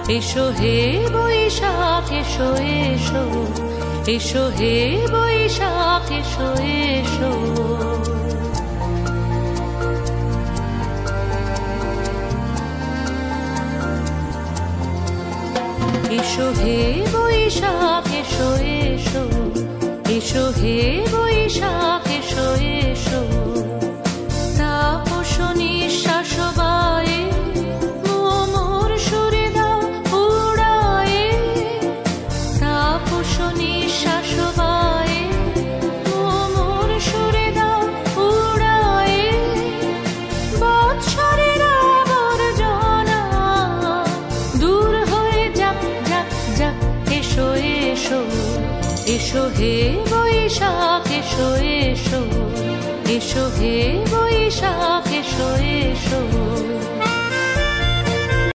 এসো হে বৈশাখ এসো এসো, এসো হে বৈশাখ এসো এসো। এসো হে বৈশাখ এসো এসো, এসো হে বৈশাখ এসো এসো। তাপস নিঃশ্বাস বায়ে মোর সুরে দাও উড়ায়ে, তাপস নিঃশ্বাস বায়ে মোর সুরে দাও উড়ায়ে। বৎসরের আবর্জনা দূর হয়ে যাক যাক যাক। এসো এসো, এসো হে বৈশাখ